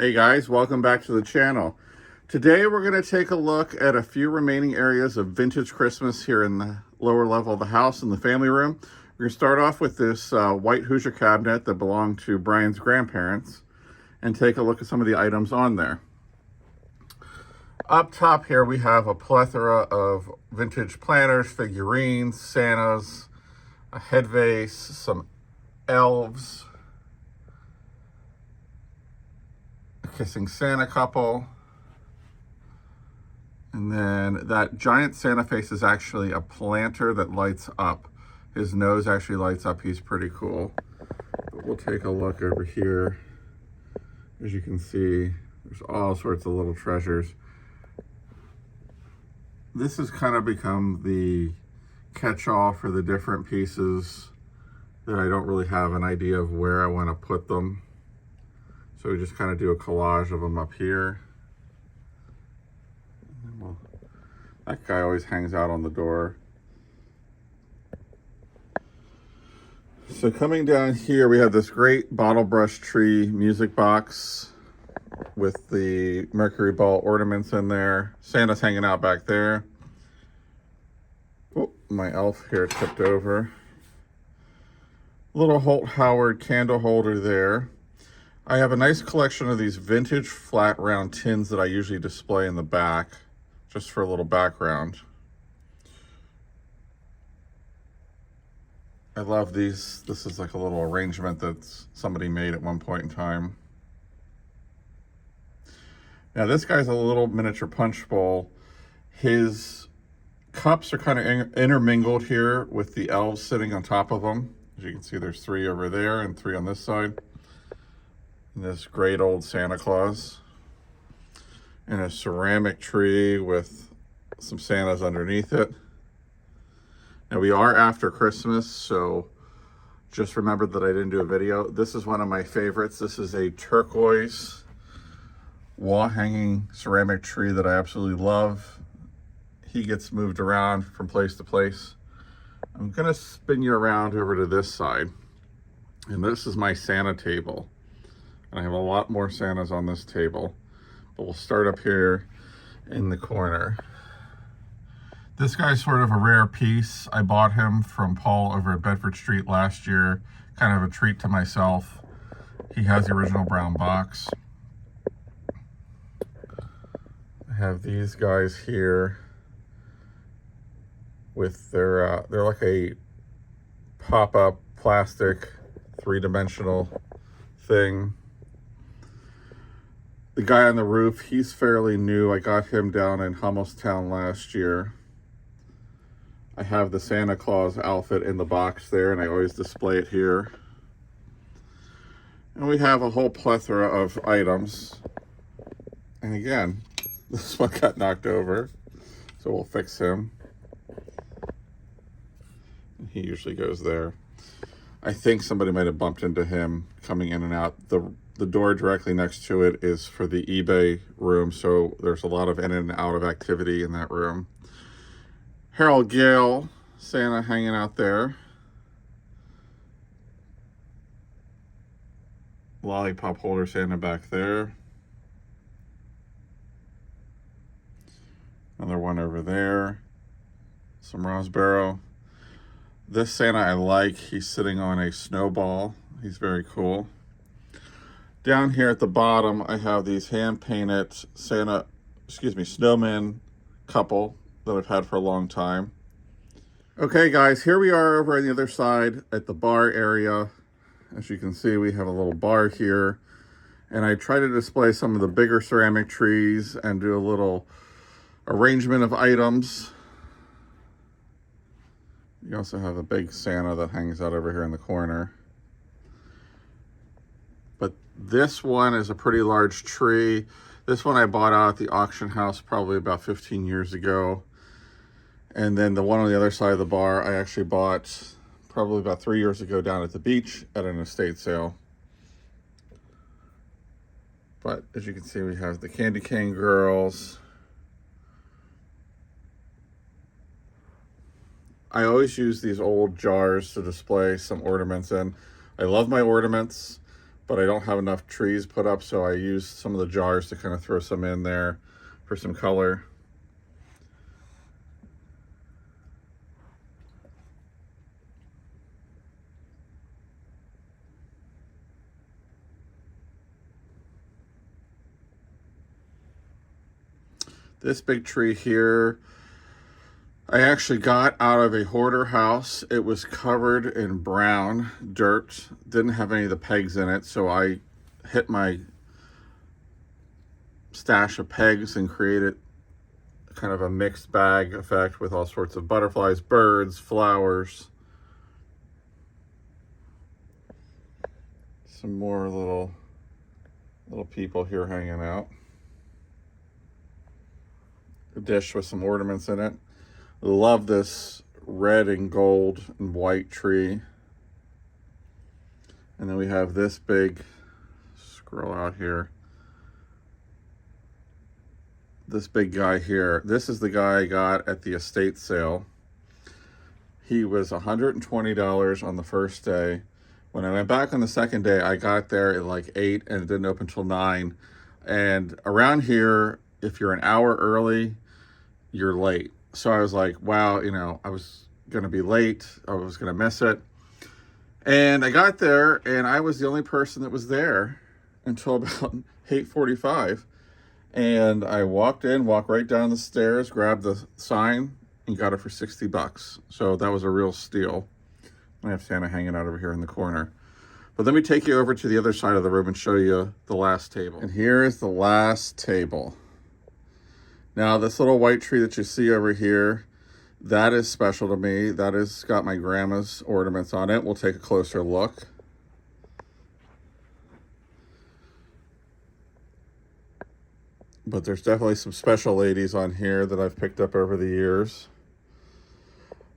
Hey guys, welcome back to the channel. Today we're going to take a look at a few remaining areas of vintage Christmas here in the lower level of the house in the family room. We're going to start off with this white Hoosier cabinet that belonged to Brian's grandparents and take a look at some of the items on there. Up top here we have a plethora of vintage planters, figurines, Santas, a head vase, some elves, kissing Santa couple, and then that giant Santa face is actually a planter that lights up. His nose actually lights up. He's pretty cool. But we'll take a look over here. As you can see, there's all sorts of little treasures. This has kind of become the catch-all for the different pieces that I don't really have an idea of where I want to put them. So we just kind of do a collage of them up here. Well, that guy always hangs out on the door. So coming down here, we have this great bottle brush tree music box with the Mercury ball ornaments in there. Santa's hanging out back there. Oh, my elf here tipped over. Little Holt Howard candle holder there. I have a nice collection of these vintage flat round tins that I usually display in the back, just for a little background. I love these. This is like a little arrangement that somebody made at one point in time. Now this guy's a little miniature punch bowl. His cups are kind of intermingled here with the elves sitting on top of them. As you can see, there's 3 over there and 3 on this side. This great old Santa Claus, and a ceramic tree with some Santas underneath it. Now we are after Christmas, so just remember that I didn't do a video. This is one of my favorites. This is a turquoise wall hanging ceramic tree that I absolutely love. He gets moved around from place to place. I'm gonna spin you around over to this side, and this is my Santa table. I have a lot more Santas on this table, but we'll start up here in the corner. This guy's sort of a rare piece. I bought him from Paul over at Bedford Street last year, kind of a treat to myself. He has the original brown box. I have these guys here with their, they're like a pop-up plastic 3-dimensional thing. The guy on the roof, he's fairly new. I got him down in Hummelstown last year. I have the Santa Claus outfit in the box there, and I always display it here. And we have a whole plethora of items. And again, this one got knocked over, so we'll fix him. And he usually goes there. I think somebody might have bumped into him coming in and out. The door directly next to it is for the eBay room, so there's a lot of in and out of activity in that room. Harold Gale, Santa hanging out there. Lollipop holder Santa back there. Another one over there. Some Rosboro. This Santa I like. He's sitting on a snowball. He's very cool. Down here at the bottom, I have these hand-painted snowman couple that I've had for a long time. Okay, guys, here we are over on the other side at the bar area. As you can see, we have a little bar here. And I try to display some of the bigger ceramic trees and do a little arrangement of items. You also have a big Santa that hangs out over here in the corner. But this one is a pretty large tree. This one I bought out at the auction house probably about 15 years ago. And then the one on the other side of the bar I actually bought probably about 3 years ago down at the beach at an estate sale. But as you can see, we have the Candy Cane Girls. I always use these old jars to display some ornaments in. I love my ornaments, but I don't have enough trees put up, so I used some of the jars to kind of throw some in there for some color. This big tree here, I actually got out of a hoarder house. It was covered in brown dirt, didn't have any of the pegs in it, so I hit my stash of pegs and created kind of a mixed bag effect with all sorts of butterflies, birds, flowers. Some more little people here hanging out. A dish with some ornaments in it. Love this red and gold and white tree. And then we have this big, scroll out here, this big guy here. This is the guy I got at the estate sale. He was $120 on the first day. When I went back on the second day, I got there at like 8 and it didn't open till 9. And around here, if you're an hour early, you're late. So I was like, wow, you know, I was going to be late. I was going to miss it. And I got there and I was the only person that was there until about 8:45. And I walked right down the stairs, grabbed the sign and got it for $60. So that was a real steal. I have Santa hanging out over here in the corner. But let me take you over to the other side of the room and show you the last table. And here is the last table. Now, this little white tree that you see over here, that is special to me. That has got my grandma's ornaments on it. We'll take a closer look. But there's definitely some special ladies on here that I've picked up over the years.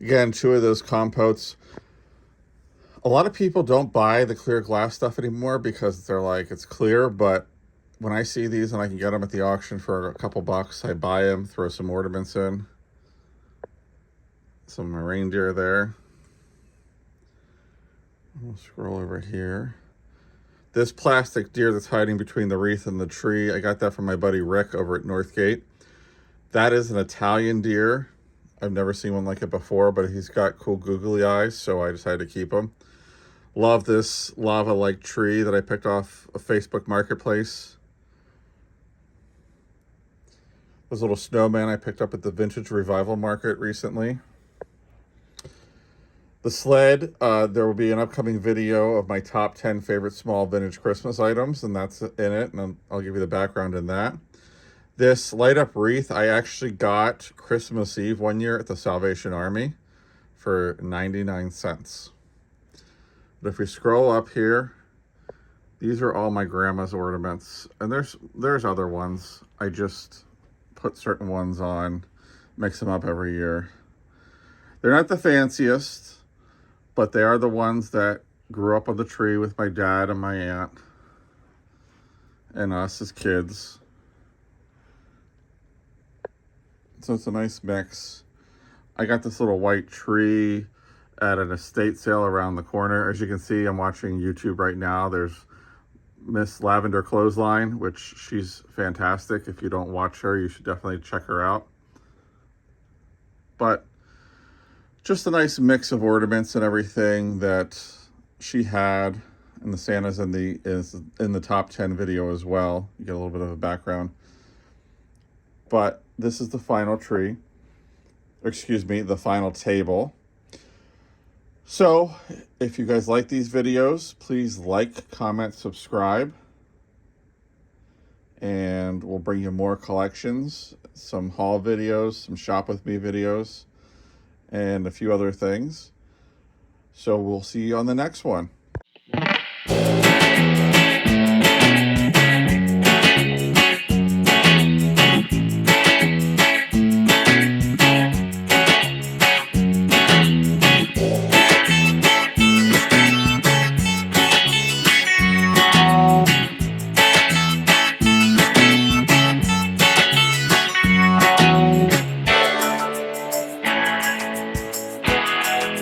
Again, 2 of those compotes. A lot of people don't buy the clear glass stuff anymore because they're like, it's clear, but when I see these and I can get them at the auction for a couple bucks, I buy them, throw some ornaments in. Some reindeer there. We'll scroll over here. This plastic deer that's hiding between the wreath and the tree, I got that from my buddy Rick over at Northgate. That is an Italian deer. I've never seen one like it before, but he's got cool googly eyes, so I decided to keep him. Love this lava-like tree that I picked off a Facebook Marketplace. This little snowman I picked up at the Vintage Revival Market recently. The sled, there will be an upcoming video of my top 10 favorite small vintage Christmas items, and that's in it, and I'll give you the background in that. This light-up wreath I actually got Christmas Eve one year at the Salvation Army for 99 cents. But if we scroll up here, these are all my grandma's ornaments, and there's other ones. I just put certain ones on, mix them up every year. They're not the fanciest, but they are the ones that grew up on the tree with my dad and my aunt and us as kids. So it's a nice mix. I got this little white tree at an estate sale around the corner. As you can see, I'm watching YouTube right now. There's Miss Lavender Clothesline, which she's fantastic. If you don't watch her, you should definitely check her out. But just a nice mix of ornaments and everything that she had. And the Santa's is in the top 10 video as well. You get a little bit of a background. But this is the final tree. Excuse me, the final table. So, if you guys like these videos, please like, comment, subscribe. And we'll bring you more collections, some haul videos, some shop with me videos, and a few other things. So we'll see you on the next one.